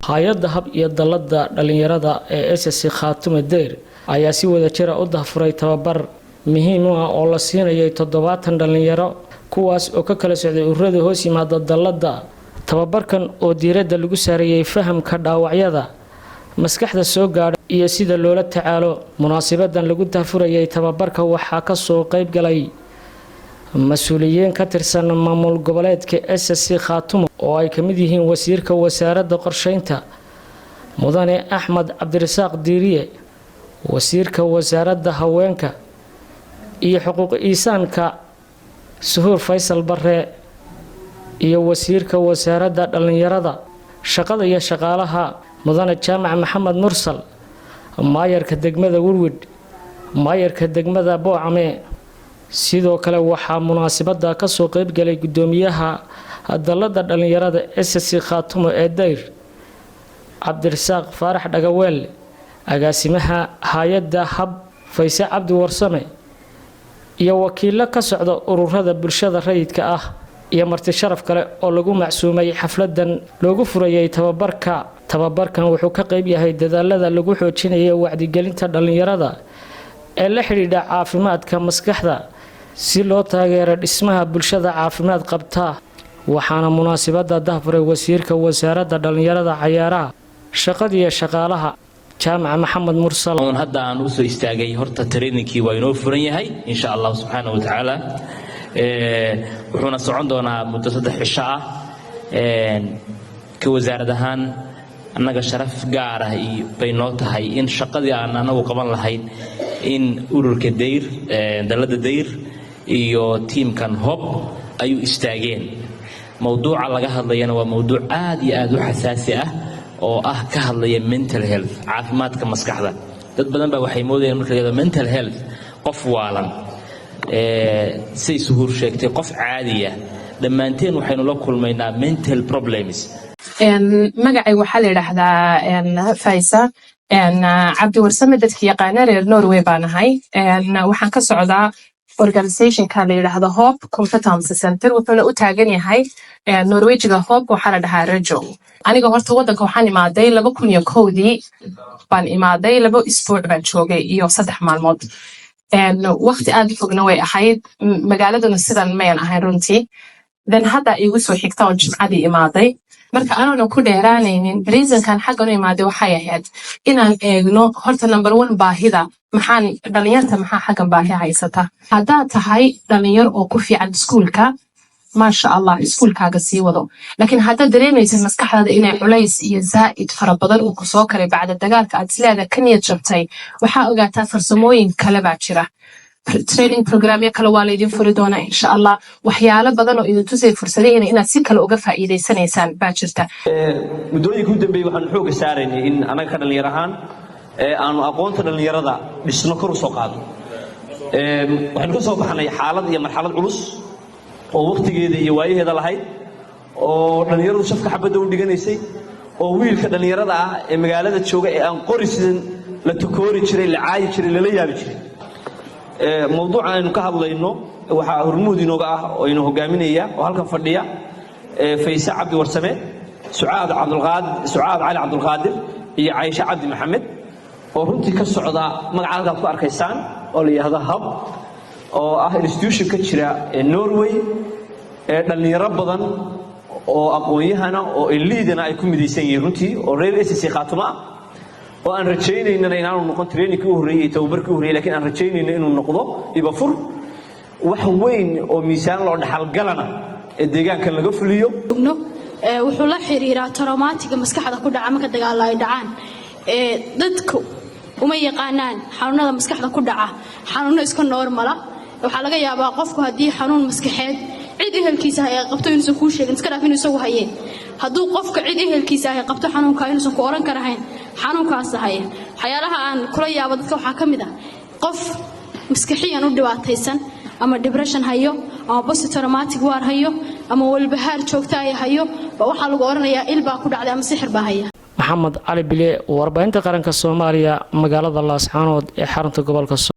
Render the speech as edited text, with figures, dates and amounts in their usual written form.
hay'adda hab iyo dalladda dhalinyarada ee SSC Khaatumo Dayr ayaa si wada jir ah u daahfuray tababar muhiim ah oo la siinayay 70 dhalinyaro kuwaas oo ka kala socday ururada hoos yimaada dalladda. tababarkan oo diiradda lagu saarayay fahamka dhaawacyada maskaxda soo gaadhay iyo sida loola tacaalo. munaasabadan lagu daahfurayay tababarka waxaa ka soo qayb galay mas'uuliyiin ka tirsan maamul goboleedka SSC Khaatumo oo ay ka mid yihiin wasiirka wasaaradda qorsheynta mudane Axmed Cabdirasaaq Diiriye, wasiirka wasaaradda haweenka iyo xuquuq insaanka Suhuur Faysal Barre iyo wasiirka wasaaradda dhalinyarada shaqada iyo shaqaalaha mudane Jaamac Maxamed Mursal, maayarka degmada Warwid, maayarka degmada Boocame. sidoo kale waxaa munaasabada ka soo qayb galay gudoomiyaha dalladda dhalinyarada SSC Khaatumo ee Dayr Cabdirasaaq Faarax Dhagaweel, agaasimaha hay'adda hab Fayse Cabdi Warsame iyo wakiilo ka socda ururada bulshada rayidka ah iyo marti sharaf kale oo lagu macsuumay xafladan loogu furayay tababarkan wuxuu ka qayb yahay dadaalada lagu xoojinayo wacyigelinta dhalinyarada ee la xiriira caafimaadka maskaxda si loo taageero dhismaha bulshada caafimaad qabta. waxaana munaasabada daahfuray wasiirka wasaaradda dhalinyarada cayaaraha shaqada iyo shaqaalaha Jaamac Maxamed Mursal. hadda aan u soo istaagay horta trainingkii waa inoo furan yahay insha Allah subhanahu wa ta'ala wuxuuna socon doonaa muddo 3 cisho ah. ka wasaarad ahaan annaga sharaf gaar ah bay noo tahay in shaqadii aan anagu qaban lahayn in ururka Dayr dalladda Dayr iyo teamkan Hob ay u istaageen. mawduuca laga hadlayana waa mawduuc aad iyo aad u xasaasi ah oo ah ka hadlaya mental health caafimaadka maskaxda. dad badan baa waxay moodayaan marka la mental health qof waalan say Suhuur sheegtay qof caadi ah. dhammaanteen waxaynu la kulmaynaa mental problems. magacay waxaa la yiraahdaa Faysa Cabdi Warsame, dadka yaqaana reer Norway baan ahay. waxaan ka socdaa organization ka la yiraahdo Hope Competence Center wuxuuna u taagan yahay Norwegian Hope waxaa la dhahaa Rajo. aniga horta wadanka waxaan imaaday 2001 baan imaaday 2 isbuuc baan joogay iyo 3 maalmood. waqti aad fogna way ahayd magaaladuna sidan mayan ahayn runtii. hadda igu soo xigta oo jimcadii imaaday marka aanan ku dheeraanaynin reasonkan xaggan u imaaday waxay ahayd inaan eegno horta number 1 baahida maxaan dhalinyarta maxaa xaggan baahi haysata. haddaa tahay dhalinyar oo ku fiican iskuulka maasha Allah iskuulkaaga sii wado, laakiin haddaa dareemaysid maskaxdaada inay culays iyo zaa'id fara badan uu ku soo karay bacda dagaalka aad isleedahay ka niyad jabtay, waxaa ogaataa farsamooyin kale baa jira. training program kale waa la idin furi doonaa insha Allah. waxyaalo badan oo idin tusay fursadayn inaad si kale uga faa'iideysanaysaan baa jirta. muddooyinka u dambeeyay waxaan xoog saaraynay in anaga ka dhalinyar ahaan aanu aqoonta dhalinyarada dhisno kor u soo qaado. waxaan ka soo baxnay xaalad iyo marxalad culus oo waqtigeeda iyo waayaheeda lahayd oo dhalinyaradu shafka xabadda u dhiganaysay oo wiilka dhalinyarada ah ee magaalada jooga ee aan qori sidan la tukoori jiray la caayi jiray la yaabi jiray. mawduuca aynu ka hadlayno waxaa hormuud inooga ah oo inoo hogaaminaya oo halkan fadhiya Fayse Cabdi Warsame, Sucaad Cali Cabdulqaadir iyo Caysha Cabdi Maxamed oo runtii ka socda magaca halkaad ku arkaysaan oo la yiraahdo Hub oo ah institution ka jira Norway dhalinyaro badan oo aqoon-yahana oo liidana ay ku midaysan yihiin runtii oo reer SSC Khaatumo ah oo aan rajaynayna inaanu noqon trainingkii u horeeyay tababarkii u horeeyay, laakiin aan rajaynayna inuu noqdo ibafur wax weyn oo miisaan loo dhaxal galana ee deegaanka laga fuliyo. wuxuu la xiriiraa traumatiga maskaxda ku dhaca marka dagaal ay dhacaan. dadku uma yaqaanaan xanuunada maskaxda ku dhaca xanuuno iska normal ah. waxaa laga yaabaa qofku haddii xanuun maskaxeed cid ehelkiisa ay qabto inuusan kuu sheegin iska dhaaf inuu isagu hayeen. hadduu qofka cid ehelkiisa ay qabto xanuunka inuusan ku oran karahayn xanuunkaas haya. waxyaalaha aan kula yaabo dadka waxaa ka mid ah qof maskaxiyan u dhibaataysan ama depression hayo ama post traumatic war hayo ama walbahaar joogta ay hayo waxaa lagu oranayaa ilbaa ku dhacday ama sixir baa haya. Maxamed Cali Bile, warbaahinta qaranka Soomaaliya, magaalada Laascaanood ee xarunta gobolka